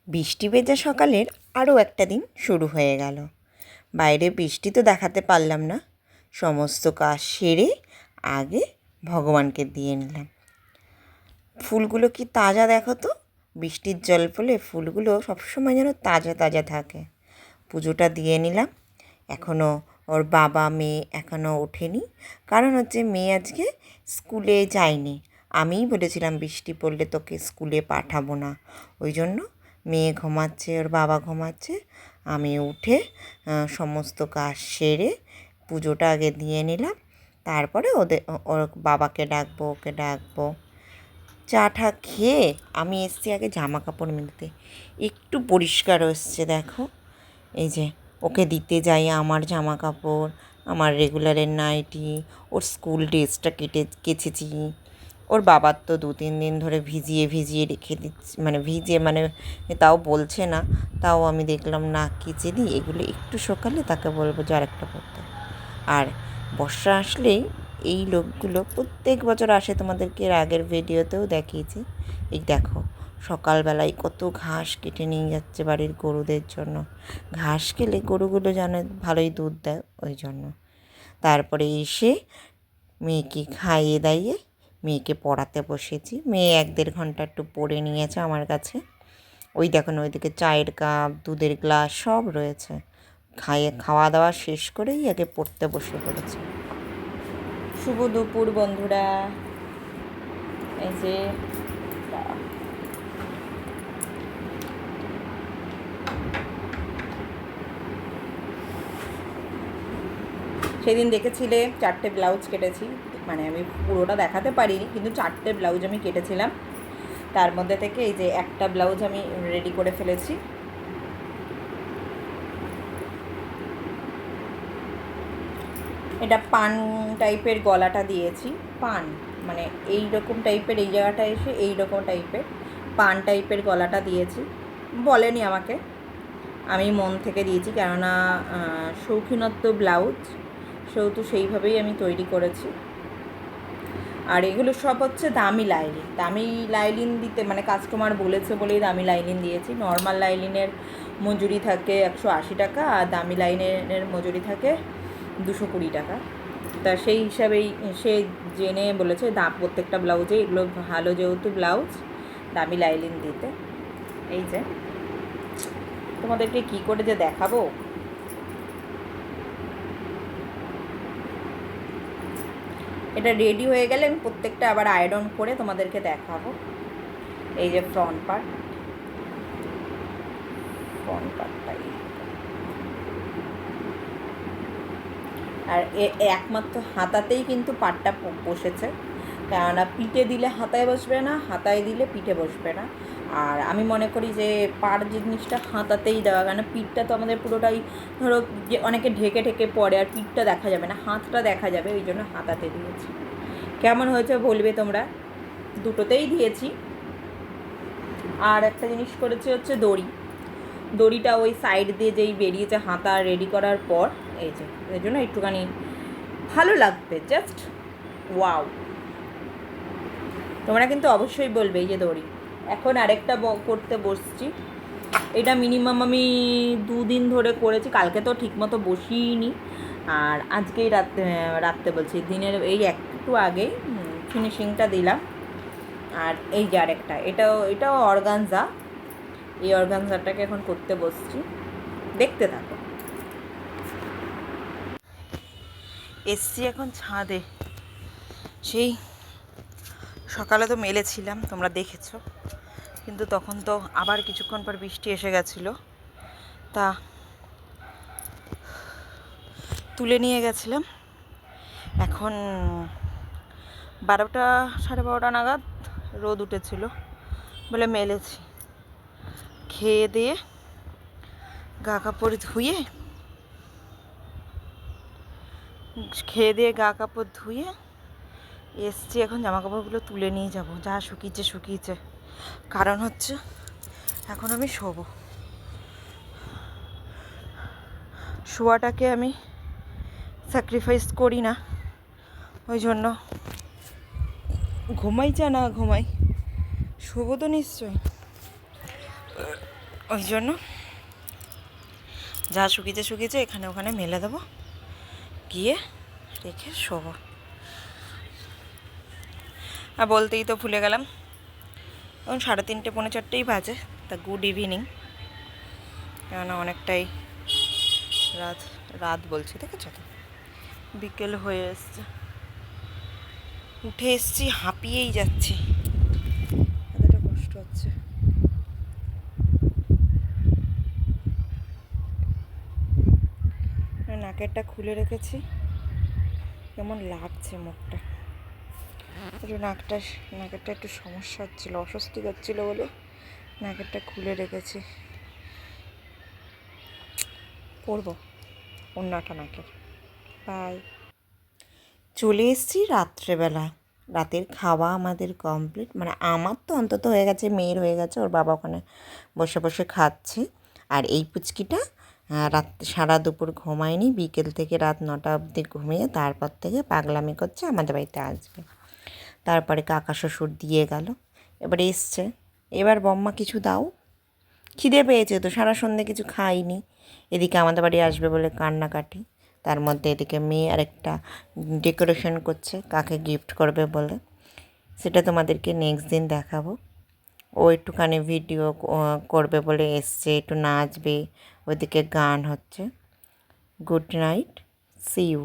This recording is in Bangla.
বৃষ্টি ভেজা সকালের আরও একটা দিন শুরু হয়ে গেল। বাইরে বৃষ্টি তো দেখাতে পারলাম না, সমস্ত কাজ সেরে আগে ভগবানকে দিয়ে নিলাম। ফুলগুলো কি তাজা দেখো তো, বৃষ্টির জল পড়লে ফুলগুলো সবসময় যেন তাজা তাজা থাকে। পুজোটা দিয়ে নিলাম। এখনও ওর বাবা মেয়ে এখনও ওঠেনি, কারণ হচ্ছে মেয়ে আজকে স্কুলে যায়নি। আমিই বলেছিলাম বৃষ্টি পড়লে তোকে স্কুলে পাঠাবো না, ওই জন্য মেয়ে ঘুমাচ্ছে, ওর বাবা ঘুমাচ্ছে। আমি উঠে সমস্ত কাজ সেরে পুজোটা আগে দিয়ে নিলাম, তারপরে ওর বাবাকে ডাকবো, ওকে ডাকবো। চা টা খেয়ে আমি এসছি আগে জামা কাপড় মেলতে। একটু পরিষ্কার হচ্ছে দেখো, এই যে ওকে দিতে যাই আমার জামা কাপড়, আমার রেগুলারের নাইটি, ওর স্কুল ড্রেসটা কেচেছি। ওর বাবার তো 2-3 দিন ধরে ভিজিয়ে রেখে দিচ্ছি, মানে তাও বলছে না, তাও আমি দেখলাম না কেচে দিই। এগুলো একটু সকালে তাকে বলবো যে আরেকটা করতে। আর বর্ষা আসলেই এই লোকগুলো প্রত্যেক বছর আসে, তোমাদেরকে এর আগের ভিডিওতেও দেখিয়েছি। এই দেখো সকালবেলায় কত ঘাস কেটে নিয়ে যাচ্ছে বাড়ির গরুদের জন্য। ঘাস খেলে গরুগুলো যেন ভালোই দুধ দেয়, ওই জন্য। তারপরে এসে মেয়েকে খাইয়ে দাইয়ে মেয়েকে পড়াতে বসেছি। মেয়ে 1-1.5 ঘন্টা একটু পড়ে নিয়েছে আমার কাছে। ওই দেখুন ওইদিকে চায়ের কাপ, দুধের গ্লাস সব রয়েছে। খাওয়া দাওয়া শেষ করেই আগে পড়তে বসে পড়েছে। শুভ দুপুর বন্ধুরা। এই যে সেদিন দেখেছিলে 4টে ব্লাউজ কেটেছি, মানে আমি পুরোটা দেখাতে পারিনি, কিন্তু 4টে ব্লাউজ আমি কেটেছিলাম। তার মধ্যে থেকে এই যে একটা ব্লাউজ আমি রেডি করে ফেলেছি। এটা পান টাইপের গলাটা দিয়েছি, পান মানে এই রকম টাইপের, এই জায়গাটা এসে এই রকম টাইপের পান টাইপের গলাটা দিয়েছি। বলেনি আমাকে, আমি মন থেকে দিয়েছি, কেননা শৌখিনত্ব ব্লাউজ, সেহেতু সেইভাবেই আমি তৈরি করেছি। আর এগুলো সব হচ্ছে দামি লাইলিন দিতে, মানে কাস্টমার বলেছে বলেই দামি লাইলিন দিয়েছি। নর্মাল লাইলিনের মজুরি থাকে 180 টাকা, আর দামি লাইনের মজুরি থাকে 220 টাকা। তা সেই হিসাবেই সে জেনে বলেছে প্রত্যেকটা ব্লাউজে এগুলো ভালো, যেহেতু ব্লাউজ দামি লাইলিন দিতে। এই যে তোমাদেরকে কি করে যে দেখাবো, এটা রেডি হয়ে গেলে আমি প্রত্যেকটা আবার আয়রন করে তোমাদেরকে দেখাবো। এই যে ফ্রন্ট পার্টটাই, আর একমাত্র হাতাতেই কিন্তু পাটটা বসেছে, কেননা পিঠে দিলে হাতায় বসবে না, হাতায় দিলে পিঠে বসবে না। আর আমি মনে করি যে পাড় জিনিসটা হাতাতেই দেওয়া, কেন পিঠটা তো আমাদের পুরোটাই ধরো যে অনেকে ঢেকে পড়ে, আর পিঠটা দেখা যাবে না, হাতটা দেখা যাবে, ওই জন্য হাতাতে দিয়েছি। কেমন হয়েছে বলবে তোমরা, দুটোতেই দিয়েছি। আর একটা জিনিস করেছি হচ্ছে দড়িটা ওই সাইড দিয়ে যেই বেরিয়েছে হাতা রেডি করার পর, এই যে এর জন্য একটুখানি ভালো লাগবে, জাস্ট ওয়াও। তোমরা কিন্তু অবশ্যই বলবে এই যে দড়ি। এখন আরেকটা করতে বসছি, এটা মিনিমাম আমি 2 দিন ধরে করেছি, কালকে তো ঠিকমতো বসিনি, আর আজকেই রাত্রে বলছি, দিনের এই একটু আগেই ফিনিশিংটা দিলাম। আর এই যে আরেকটা, এটাও অর্গানজা, এই অর্গানজাটাকে এখন করতে বসছি, দেখতে থাকো। এসছি এখন ছাদে, সেই সকালে তো মেলেছিলাম তোমরা দেখেছো, কিন্তু তখন তো আবার কিছুক্ষণ পর বৃষ্টি এসে গেছিলো, তা তুলে নিয়ে গেছিলাম। এখন 12টা 12:30 নাগাদ রোদ উঠেছিল বলে মেলেছি। খেয়ে দিয়ে গা কাপড় ধুয়ে এসছি, এখন জামা কাপড়গুলো তুলে নিয়ে যাব, যা শুকিয়েছে। কারণ হচ্ছে এখন আমি শোয়াটাকে আমি স্যাক্রিফাইস করি না, ওই জন্য ঘুমাই শোবো তো নিশ্চয়ই। ওই জন্য যা শুকিয়েছে এখানে ওখানে মেলে দেবো, গিয়ে রেখে শোবো। আর বলতেই তো ভুলে গেলাম, এখন 3:30 পৌনে 4টেই বাজে। তা গুড ইভিনিং, কেননা অনেকটাই রাত রাত বলছি, দেখেছো তো, বিকেল হয়ে এসছে। উঠে এসছি, হাঁপিয়েই যাচ্ছি, এতটা কষ্ট হচ্ছে। নাকেরটা খুলে রেখেছি, কেমন লাগছে মুখটা, একটু নাকেরটা একটু সমস্যা হচ্ছিলো, অস্বস্তি করছিলো বলে নাকেরটা খুলে রেখেছি। পরবো অন্যটা নাকের। বাই। চলে এসেছি রাত্রেবেলা, রাতের খাওয়া আমাদের কমপ্লিট, মানে আমার তো অন্তত হয়ে গেছে, মেয়ের হয়ে গেছে, ওর বাবা ওখানে বসে বসে খাচ্ছে। আর এই পুচকিটা রাত সারা দুপুর ঘুমায়নি, বিকেল থেকে রাত 9টা অবধি ঘুমিয়ে তারপর থেকে পাগলামি করছে আমাদের বাড়িতে আসবে। তারপরে কাকা শ্বশুর দিয়ে গেল, এবার এসছে, এবার বম্মা কিছু দাও, খিদে পেয়েছে তো, সারা সন্ধে কিছু খাইনি। এদিকে আমাদের বাড়ি আসবে বলে কান্নাকাটি, তার মধ্যে এদিকে মেয়ে আরেকটা ডেকোরেশন করছে কাকে গিফট করবে বলে, সেটা তোমাদেরকে নেক্সট দিন দেখাবো। ও একটুখানি ভিডিও করবে বলে এসছে, একটু নাচবে, ওইদিকে গান হচ্ছে। Good night, see you.